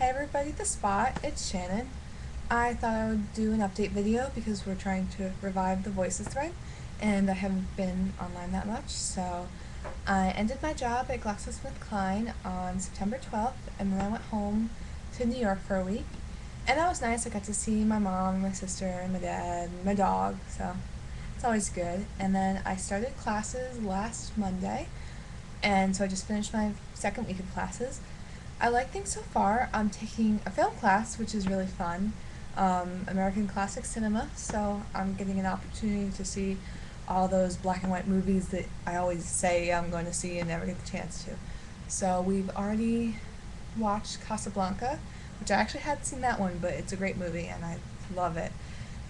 Hey everybody, The Spot, it's Shannon. I thought I would do an update video because we're trying to revive the Voices thread and I haven't been online that much, so I ended my job at GlaxoSmithKline on September 12th and then I went home to New York for a week. And that was nice. I got to see my mom, my sister, and my dad, and my dog, so it's always good. And then I started classes last Monday, and so I just finished my second week of classes. I like things so far. I'm taking a film class, which is really fun, American Classic Cinema, so I'm getting an opportunity to see all those black and white movies that I always say I'm going to see and never get the chance to. So we've already watched Casablanca, which I actually hadn't seen that one, but it's a great movie and I love it.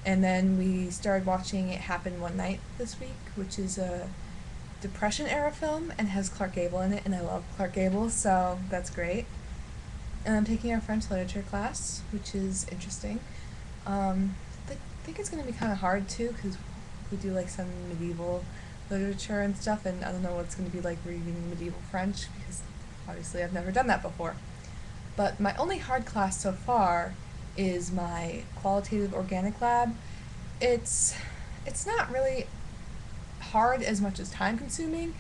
And then we started watching It Happened One Night this week, which is a Depression era film and has Clark Gable in it, and I love Clark Gable, so that's great. And I'm taking our French literature class, which is interesting. I think it's going to be kind of hard too, because we do like some medieval literature and stuff, and I don't know what it's going to be like reading medieval French, because obviously I've never done that before. But my only hard class so far is my qualitative organic lab. It's it's not really hard as much as time consuming,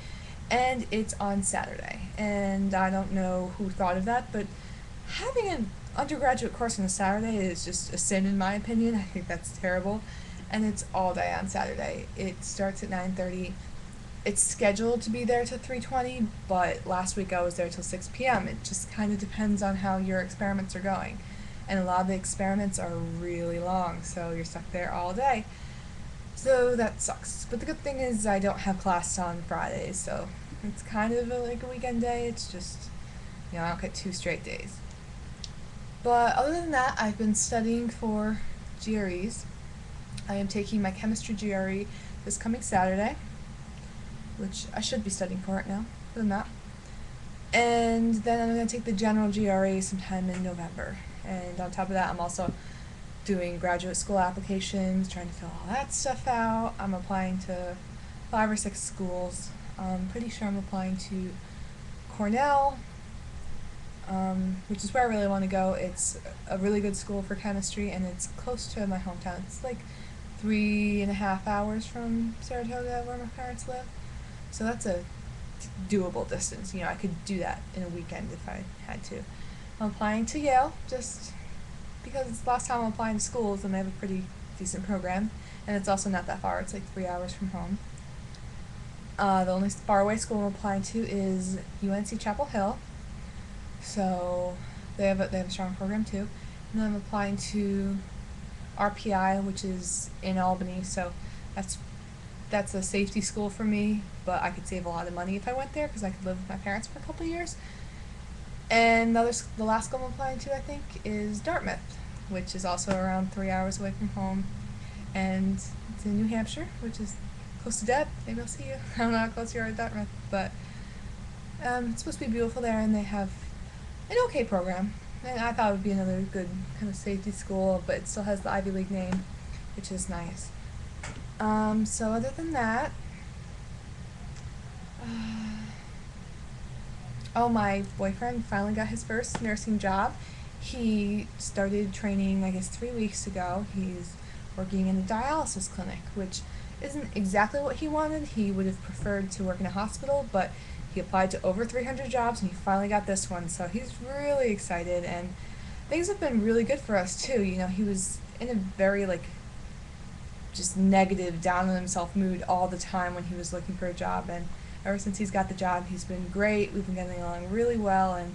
and it's on Saturday. And I don't know who thought of that, but having an undergraduate course on a Saturday is just a sin in my opinion. I think that's terrible. And it's all day on Saturday. It starts at 9:30. It's scheduled to be there till 3:20, but last week I was there till 6 p.m. It just kind of depends on how your experiments are going. And a lot of the experiments are really long, so you're stuck there all day. So that sucks. But the good thing is I don't have class on Fridays, so it's kind of like a weekend day. It's just, I don't get 2 straight days. But other than that, I've been studying for GREs. I am taking my chemistry GRE this coming Saturday, which I should be studying for it now, other than that. And then I'm going to take the general GRE sometime in November. And on top of that, I'm also doing graduate school applications, trying to fill all that stuff out. I'm applying to 5 or 6 schools. I'm pretty sure I'm applying to Cornell, which is where I really want to go. It's a really good school for chemistry, and it's close to my hometown. It's like 3.5 hours from Saratoga, where my parents live. So that's a doable distance. I could do that in a weekend if I had to. I'm applying to Yale, just because it's the last time I'm applying to schools and they have a pretty decent program, and it's also not that far. It's like 3 hours from home. The only faraway school I'm applying to is UNC Chapel Hill, so they have a strong program too. And then I'm applying to RPI, which is in Albany, so that's a safety school for me, but I could save a lot of money if I went there because I could live with my parents for a couple of years. And the last school I'm applying to, I think, is Dartmouth, which is also around 3 hours away from home. And it's in New Hampshire, which is close to Deb. Maybe I'll see you. I don't know how close you are to Dartmouth, but it's supposed to be beautiful there, and they have an okay program. And I thought it would be another good kind of safety school, but it still has the Ivy League name, which is nice. So other than that, oh, my boyfriend finally got his first nursing job. He started training, I guess, 3 weeks ago. He's working in a dialysis clinic, which isn't exactly what he wanted. He would have preferred to work in a hospital, but he applied to over 300 jobs and he finally got this one, so he's really excited, and things have been really good for us too. He was in a very just negative, down on himself mood all the time when he was looking for a job, and ever since he's got the job, he's been great. We've been getting along really well, and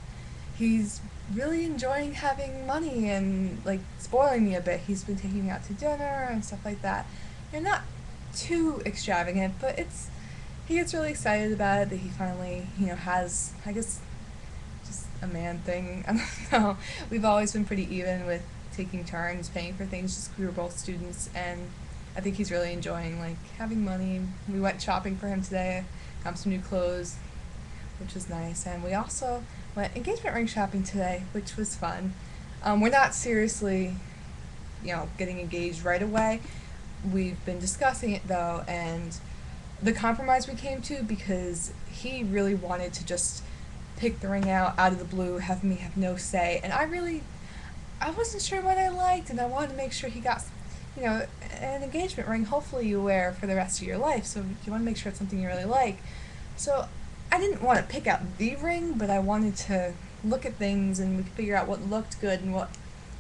he's really enjoying having money and spoiling me a bit. He's been taking me out to dinner and stuff like that. Not too extravagant, but he gets really excited about it that he finally, has, I guess, just a man thing. I don't know. We've always been pretty even with taking turns paying for things just 'cause we were both students, and I think he's really enjoying having money. We went shopping for him today, got some new clothes, which was nice, and we also went engagement ring shopping today, which was fun. We're not seriously, getting engaged right away. We've been discussing it though, and the compromise we came to, because he really wanted to just pick the ring out of the blue, have me have no say. And I wasn't sure what I liked, and I wanted to make sure he got, an engagement ring. Hopefully, you wear for the rest of your life. So you want to make sure it's something you really like. So I didn't want to pick out the ring, but I wanted to look at things and we could figure out what looked good and what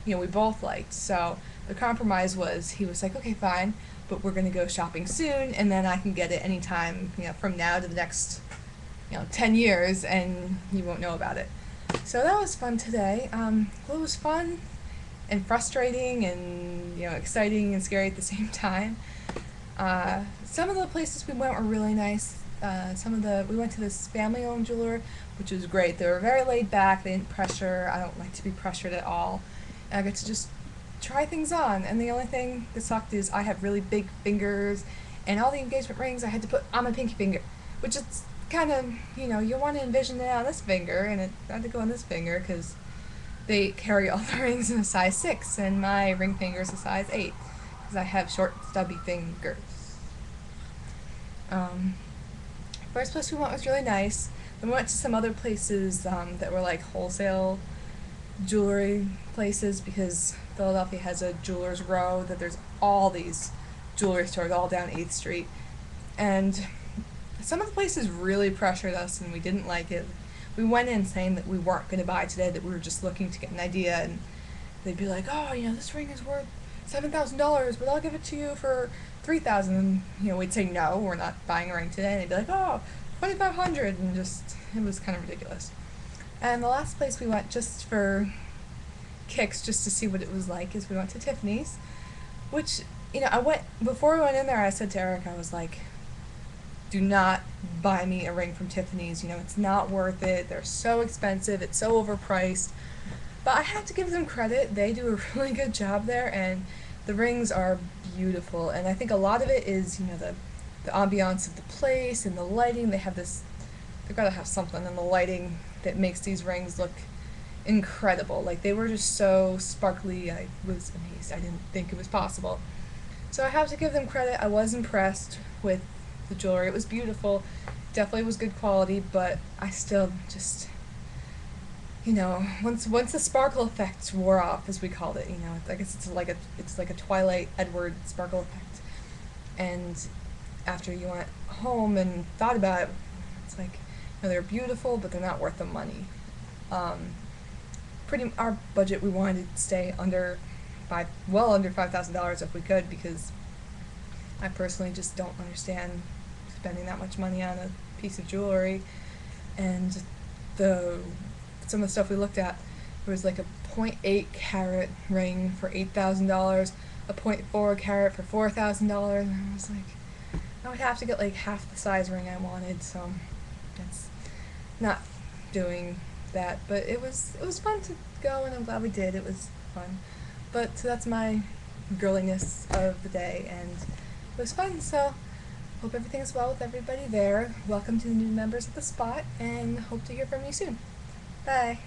we both liked. So the compromise was he was like, okay, fine, but we're going to go shopping soon, and then I can get it anytime, from now to the next, 10 years, and you won't know about it. So that was fun today. It was fun and frustrating and, exciting and scary at the same time. Some of the places we went were really nice. We went to this family-owned jeweler, which was great. They were very laid back. They didn't pressure. I don't like to be pressured at all. And I got to just try things on. And the only thing that sucked is I have really big fingers, and all the engagement rings I had to put on my pinky finger, which is kind of, you want to envision it on this finger, and it had to go on this finger because they carry all the rings in a size 6, and my ring finger is a size 8 because I have short, stubby fingers. First place we went was really nice. Then we went to some other places that were like wholesale jewelry places, because Philadelphia has a jeweler's row that there's all these jewelry stores all down 8th Street. And some of the places really pressured us and we didn't like it. We went in saying that we weren't going to buy today, that we were just looking to get an idea, and they'd be like, oh, this ring is worth $7,000, but I'll give it to you for $3,000. And, we'd say, no, we're not buying a ring today. And they'd be like, oh, $2,500, and it was kind of ridiculous. And the last place we went just for kicks, just to see what it was like, is we went to Tiffany's, which, before we went in there, I said to Eric, I was like, do not buy me a ring from Tiffany's. It's not worth it. They're so expensive. It's so overpriced. But I have to give them credit. They do a really good job there, and the rings are beautiful. And I think a lot of it is, the ambiance of the place and the lighting. They've got to have something in the lighting that makes these rings look incredible. Like, they were just so sparkly. I was amazed. I didn't think it was possible. So I have to give them credit. I was impressed with the jewelry. It was beautiful. Definitely was good quality, but I still just, once the sparkle effect wore off, as we called it, I guess it's like a Twilight Edward sparkle effect. And after you went home and thought about it, it's like, they're beautiful, but they're not worth the money. Our budget, we wanted to stay well under $5,000 if we could, because I personally just don't understand spending that much money on a piece of jewelry. And some of the stuff we looked at, there was like a 0.8 carat ring for $8,000, a 0.4 carat for $4,000, and I was like, I would have to get like half the size ring I wanted, so that's not doing that. But it was fun to go, and I'm glad we did. It was fun. But so that's my girliness of the day, and it was fun. So hope everything's well with everybody there. Welcome to the new members of the spot, and hope to hear from you soon. Bye.